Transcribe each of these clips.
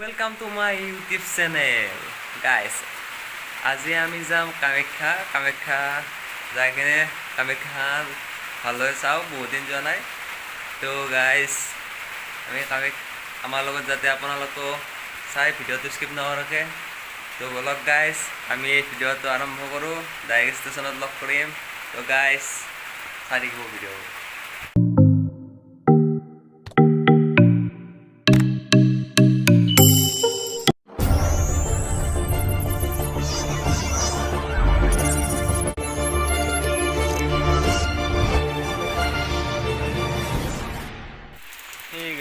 Welcome to my YouTube channel, guys. আজি আমি যাম কামাখ্যা যাই কিনে কামাখ্যা ভালদৰে চাওঁ, বহুত দিন যোৱা নাই। তো গাইজ আমি আমাৰ লগত যাতে আপোনালোকেও চাই ভিডিঅ'টো স্কিপ নকৰাকৈ। তো বলক গাইজ আমি এই ভিডিঅ'টো আৰম্ভ কৰোঁ, ডাইৰেক্ট ষ্টেচনত লগ কৰিম। তো গাইজ চাই থাকিব ভিডিঅ'।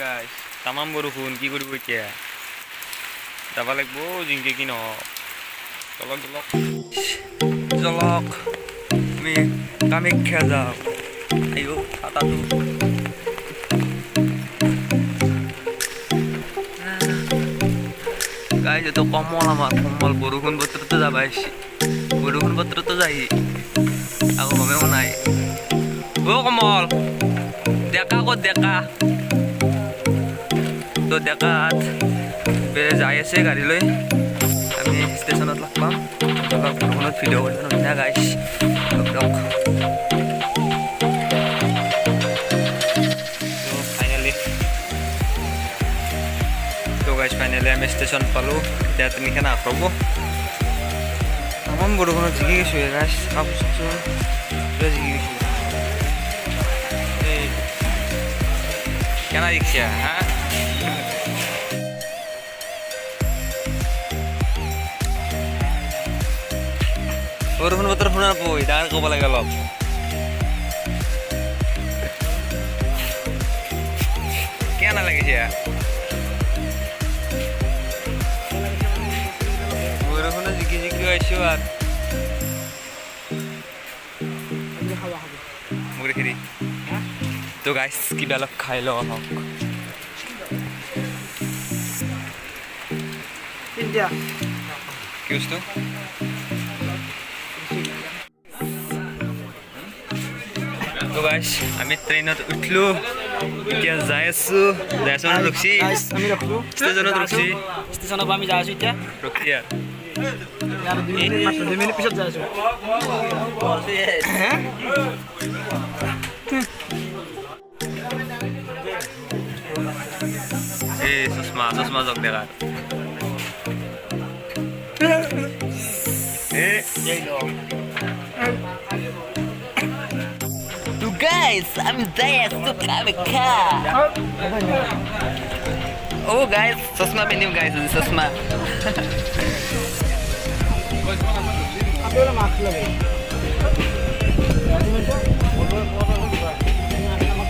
গাইজ তামাম বৰষুণ, কি কৰিব এতিয়া? যাব লাগিব জিংকে কি নহওক। জলক আমি কামাখ্যা যাওঁ। আইও ছাতাটো গাইজ, এইটো কমল, আমাৰ কমল। বৰষুণ বতৰতো যাব আহিছে, বৰষুণ বতৰতো যাই আকৌ গমেও নাই। অ কমল, ডেকা ক'ত ডেকা? তো ডেকাত যাই আছে গাড়ী লৈ, আমি ষ্টেচনত লগ পাম। বৰষুণত ভিডিঅ' কৰি নহয় গাইছ। ফাইনেলি আমি ষ্টেচন পালোঁ। এতিয়া তুমি কেনে আঁতৰাব তামাম বৰষুণত জিকি গৈছোঁ গাইছ। কাপোৰ চাপোৰ জিকি গৈছোঁ। এই কেনা ৰিক্সা হা? বৰষুণ বতৰ শুনা নাপায়, ডাঙৰ ক'ব লাগে অলপ। কেনে লাগিছে? বৰষুণত জিকি জিকি আহিছোঁ আৰু মুড়ি খেৰি। তো গাইছ কিবা অলপ খাই লওঁ হওক। কি বস্তু? তো গাইছ আমি ট্ৰেইনত উঠিলোঁ, এতিয়া যাই আছোঁ ৰখছি ষ্টেচনত ৰখছি। ষ্টেচনৰ পৰা আমি যাই আছোঁ এতিয়া। ৰখছি আৰু 2 মিনিট পিছত যাই আছোঁ। এই চশমা জগ দেখা। Guys, I'm there to Kamakha. Oh guys, চশমা পিন্ধিম guys, চশমা।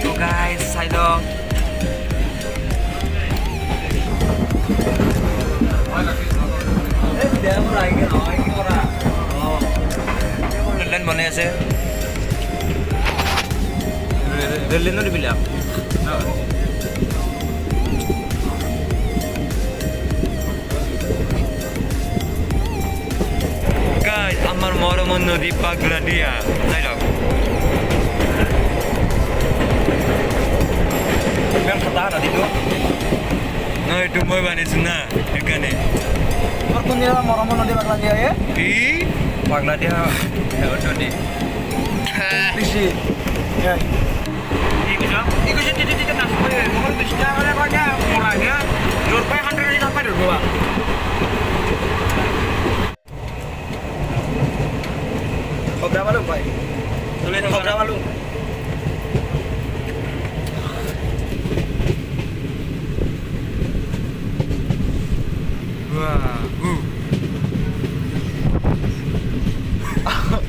তো guys চাই লওক। ৰেল বনাই আছে, ৰেল লাইনৰ বিলাক। গাইজ আমাৰ মৰমৰ নদী পাগলা দিয়া চাই লওক। ইমান খাটা নদীটো নহয়, এইটো মই বানিছোঁ না, সেইকাৰণে। কোনদিনা মৰমৰ নদী পাগলা দিয়া কি পাগলা দিয়া নদী বেছি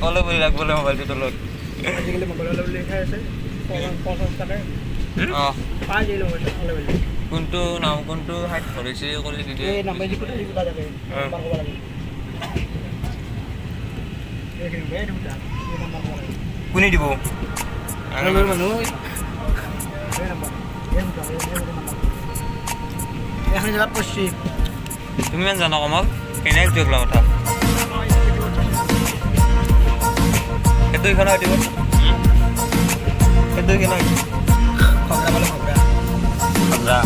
অলপ লাগব মোবাইলটো তলত। আজিকালি মোবাইলত লিখাই আছে 50 টকা। অঁ পাঁচ দিলো কোনটো নাম, কোনটো হাইট ধৰিছে ক'লে দিদি। এই নাম্বাৰ যিকোটা যিকোটা যাবে নাম্বাৰ ক'ব লাগে। এইখিনি এই দুটা এই নাম্বাৰ ক'ব লাগে। কোনে দিব? আমাৰ মানুহ এই নাম্বাৰ এই দুটা এই নাম্বাৰ এখন জেগাত পড়ছি। তুমি ইমান জানা কমল, কেনেকৈ যোগলা কথা? সেইটো ইখন দিব, সেইটো ইখন খবৰা খবৰা খবৰা।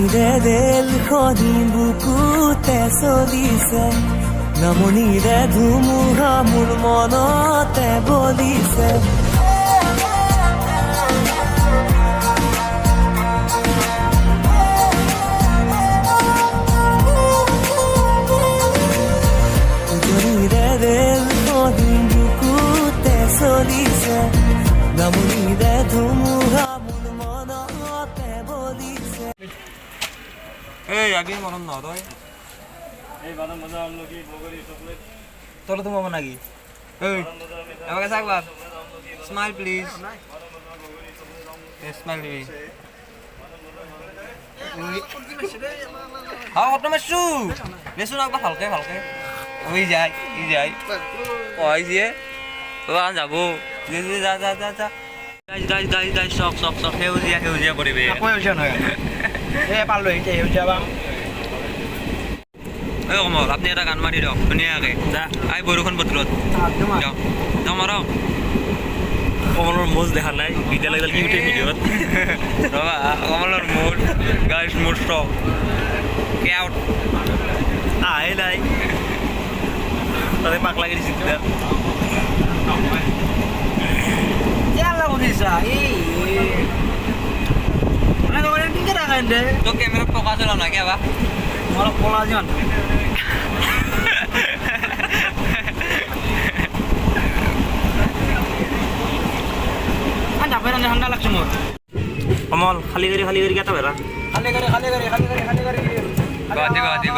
নামনিৰে ৰেলখনি বুকুতে চলিছে নামনিৰে ধুমুহা মোৰ মনতে বলিছে উজনিৰে ৰেলখনি বুকুতে চলিছে নামনিৰে ধুমুহা মোৰ মনতে বলিছে এই আগে মরণ না তই তোর তো মামা নাকি এই আমাকে একবার স্মাইল প্লিজ স্মাইল দিবি হ্যাঁ কত মারছু বেশু না একবার ভালকে ভালকে ওই যাই ওই যে ও আন যাবো যা যা যা যা গাইজ সব সেউজীয়া পৰিৱেশ আকৌ সেউজীয়া নহয় পালোঁ এতিয়া সেউজীয়া বা এই কমল আপুনি এটা গান মাৰি দিয়ক ধুনীয়াকৈ যা আই বৰষুণ বতৰত দিয়ক দিয়ক মাৰক কমলৰ মোজ দেখা নাই বিদ্যা লাগিল কি উঠে ভিডিঅ'ত ৰবা কমলৰ মোজ গাইজ মোৰ ষ্টক কেউট আহে নাই তাতে পাক লাগি দিছিল Jangan lagu bisa. Mana kau yang tinggal kan deh? তো ক্যামেরা ফোকাস হলো না কে বা Malah pola jon. Anda apa yang anda laksud semua? Kamal খালি কৰি কেটা বেৰা Kali kali.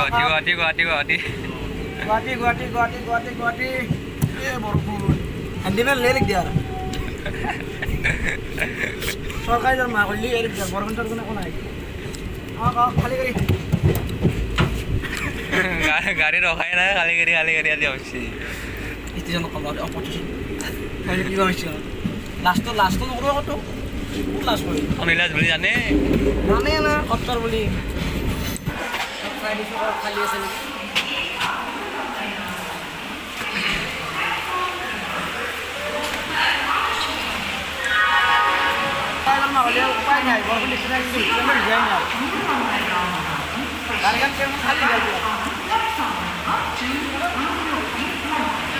Guati. Borpur. Andi mana lelik dia? সরকারি যার মা করলি এর বরগন্টার কোনো কোন নাই খালি করি গাড়ি রখাই না খালি করি আদি হচ্ছে ইতি জন কম দাও অপরচুনিটি খালি কি হচ্ছে লাস্ট নকৰো কত লাস্ট বলি অনিলাজ বলি জানে জানে না কত্তর বলি খালি আছে নাকি উপায় নাই বরগুলি সিনাই দিই কেমন যায় না গাড়িগান কেমন খালি যায়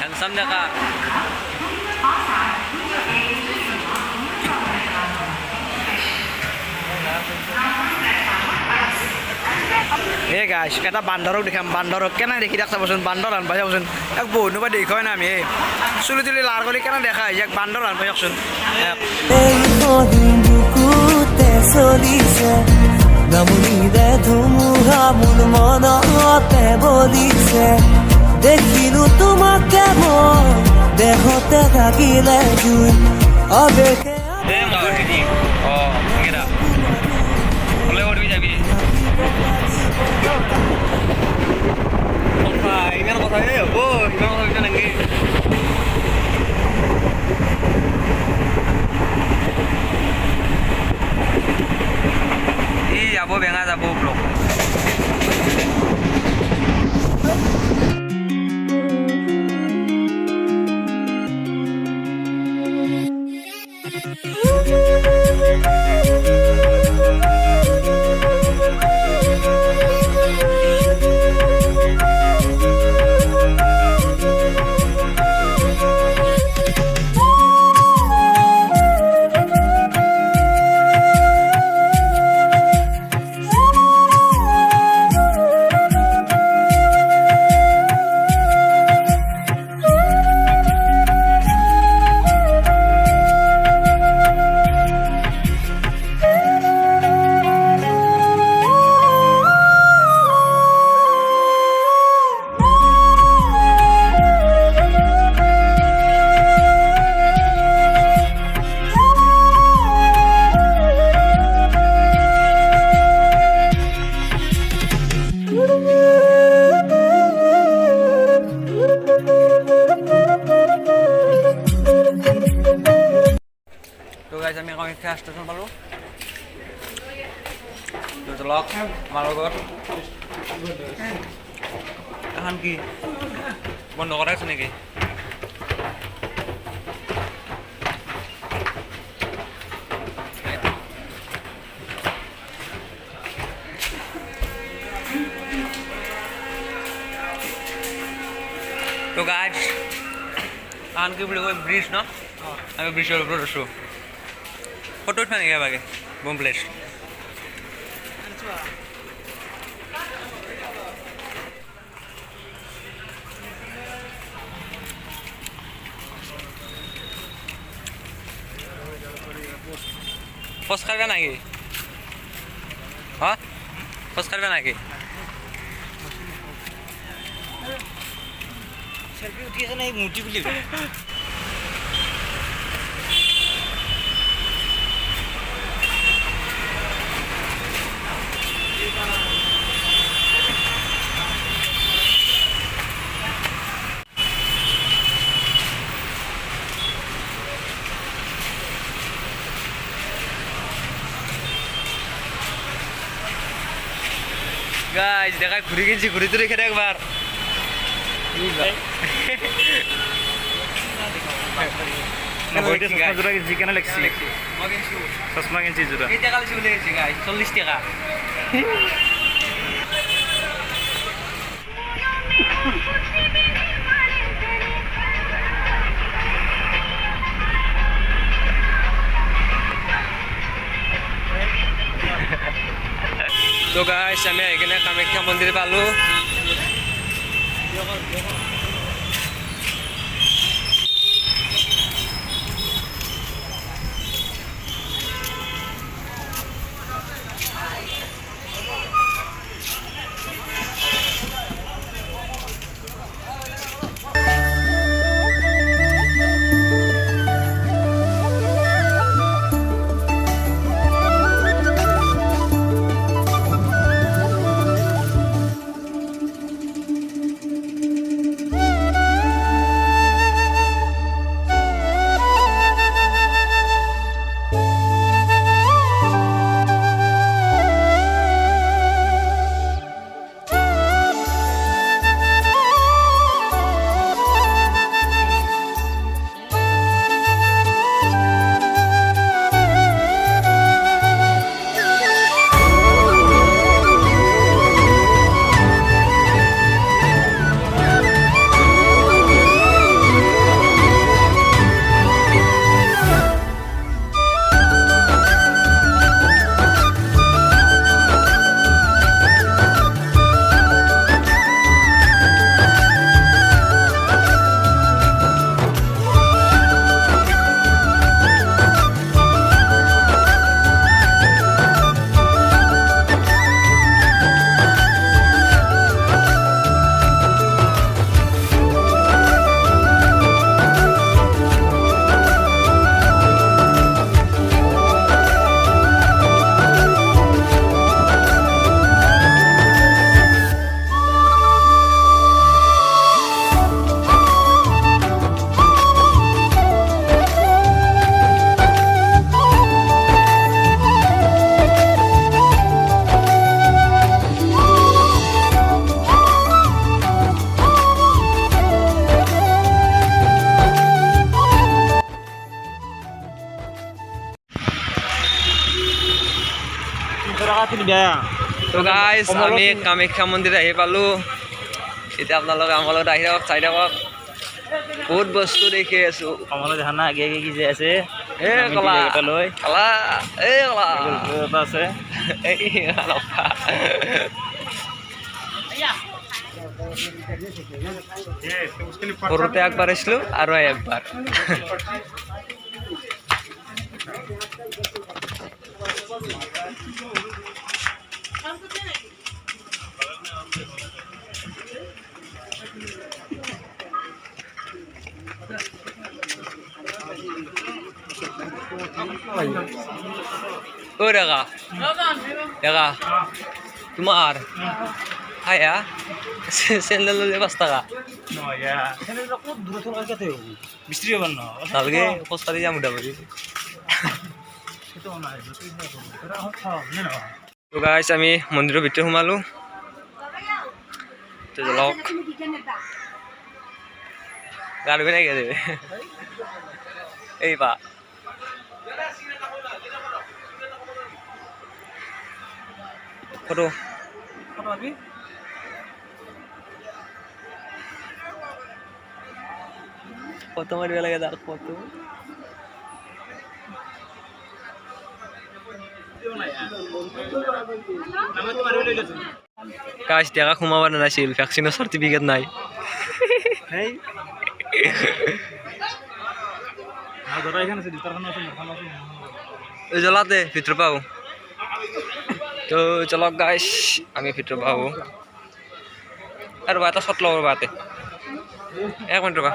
হ্যান্ডসাম দেখা এ গাইস এটা বান্দরক দেখাম বান্দরক কেন দেখি দেখা বসুন বান্দর আনবা যাবচোন এক বহু বা দেখ হয় না আমি চুলি তুলি লাল করে কেন দেখা হয় এক বান্দর আনবা যাবচোন বুকুতে চলিছে নামনিৰে ধুমুহা মোৰ মনতে বলিছে দেখিলো তোমাকে মই দেহতে থাকিলে জুই আবেগে যাব বেঙা যাব ব্লক আমি কামাখ্যা ষ্টেচন পালোঁ লগ আমাৰ লগত এখন কি বন্ধ কৰা আছে নেকি গাইজ আন কি বুলি কয় ব্ৰিজ ন আমি ব্ৰিজৰ ওপৰত আছোঁ ফটো উঠা নেকি এবাগে বম প্লেচ খোজ কাঢ়িবা নাকি হা খোজ কাঢ়িবা নাকি সেলফি উঠি আছে না এই মূর্তি বুলি গাইজ দেখা ঘুরে গেছি ঘুরে তো রেখে একবার কেন লাগছি চশমা কিনছি জোড়া 40 টাকা তো গাইস আমি এখানে কামাখ্যা মন্দির পালো তো গাইজ আমি কামাখ্যা মন্দিৰ আহি পালোঁ এতিয়া আপোনালোকে আমাৰ লগত আহি থাকক চাই থাকক বহুত বস্তু দেখি আছোঁ কমলা দেখা না আগে আগে কি যে আছে এ কলা লৈ কলা এ কলা এটা আছে এই লফা সৰুতে একবাৰ আহিছিলোঁ আৰু একবাৰ oi daga daga তোমার আয়া স্যান্ডেল ললে 5 টাকা নয়া স্যান্ডেল কত দূরে থেকে কাতে হবে মিস্ত্রি হবেন না তালগে পোস্টারে যা মোটামুটি সেটা না যতই হোক তোরা হচ্ছে না তো গাইস আমি মন্দিরের ভিতরে সোমালো তো লক গাড়ি বেনে গেছে এই বা ফটো ফটো আবি ফটো মাৰিব লাগে তাক ফটো কাজ টাকা সোমাব নাছিল ভ্যাকসিনৰ চাৰ্টিফিকেট নাই জ্বলাতে ভিতর পাবো তো চলক গাইস আমি ভিতর পাবো আর এটা শট লব বাতে 1 মিনিট বা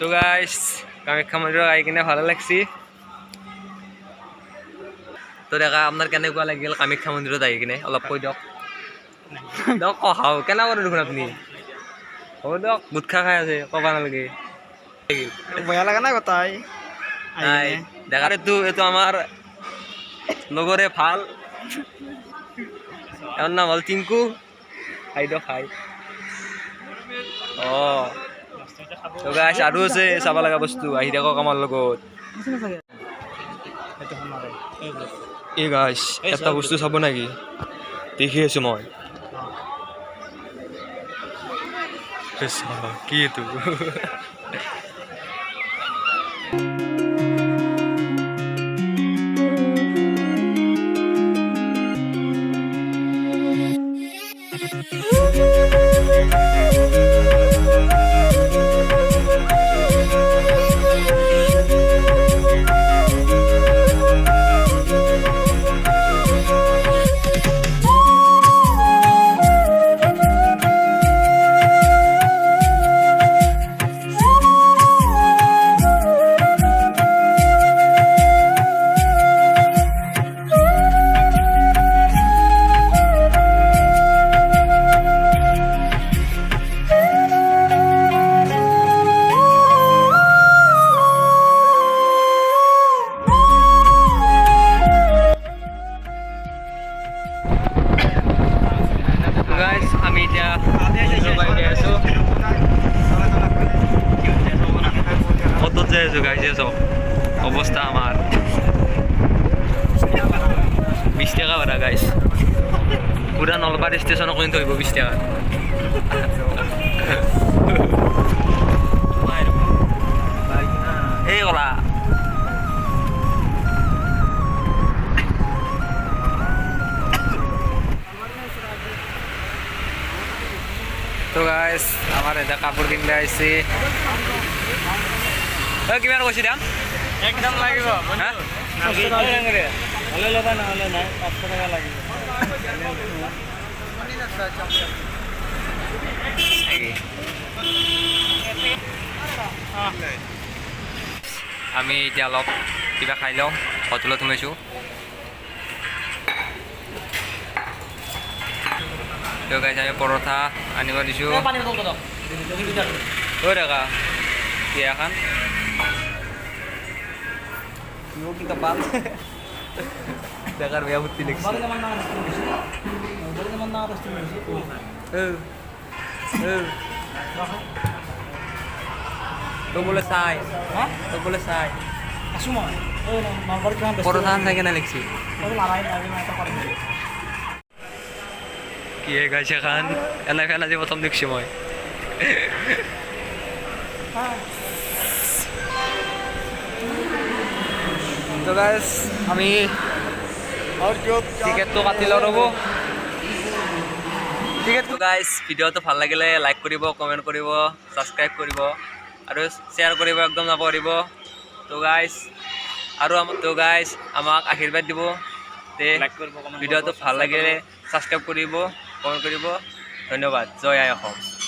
তো গাইস কামাখ্যা মন্দিৰত আহি কিনে ভালো লাগছি তো দেখা আপনাৰ কেনেকুৱা লাগিল কামাখ্যা মন্দিৰত আহি কিনে অলপ কৈ দিয়ক দিয়ক কহাও কেনে কৰে দেখোন আপুনি হ'ব দিয়ক গুটখা খাই আছে ক'ব নালাগে বেয়া লাগা নাই কথাই নাই দেখাৰ এইটো আমাৰ লগৰে ভাল এওঁৰ নাম হ'ল টিংকু খাই দিয়ক খাই তো গাইস আৰু আছে চাব লগা বস্তু আহি থাকক আমাৰ লগত এই গাইস এটা বস্তু চাব নেকি দেখি আছো মই কি এইটো guys আমি এতিয়া কত যাই আছো গাইজ চব অবস্থা আমার 20 টাকা ভাড়া গাইজ পুরা নলবাৰী ষ্টেচনক কিন্তু হইব 20 টাকা এই গলা তো গাইস আমার এটা কাপড় কিনতে আইছি কিমান কৈছি দাম একদম লাগিব হ্যাঁ হলে লবা না হলে নাই 500 টাকা লাগিব আমি এতিয়া অলপ কিবা খাই লওঁ হোটেলত সোমাইছোঁ তো গাইছ আমি পৰঠা আনিব দিছোঁ ঐ দেখা কি এখন কি কপাল দেখার বেয়া ভর্তি লিখছি তো বলে চাই তো বলে চাই পরোটা আনতে কেনা লিখছি কি গাইছে খান এনে ফেলা যে প্রথম দেখছি মই তো গাইস আমি টিকেটটো কাটি লওঁ ৰ'ব টিকেটটো গাইস ভিডিঅ'টো ভাল লাগিলে লাইক কৰিব কমেণ্ট কৰিব ছাবস্ক্ৰাইব কৰিব আৰু শ্বেয়াৰ কৰিব একদম নকৰিব তো গাইস আৰু আমাক আশীৰ্বাদ দিব তে ভিডিঅ'টো ভাল লাগিলে ছাবস্ক্ৰাইব কৰিব কমেণ্ট কৰিব ধন্যবাদ জয় আই অসম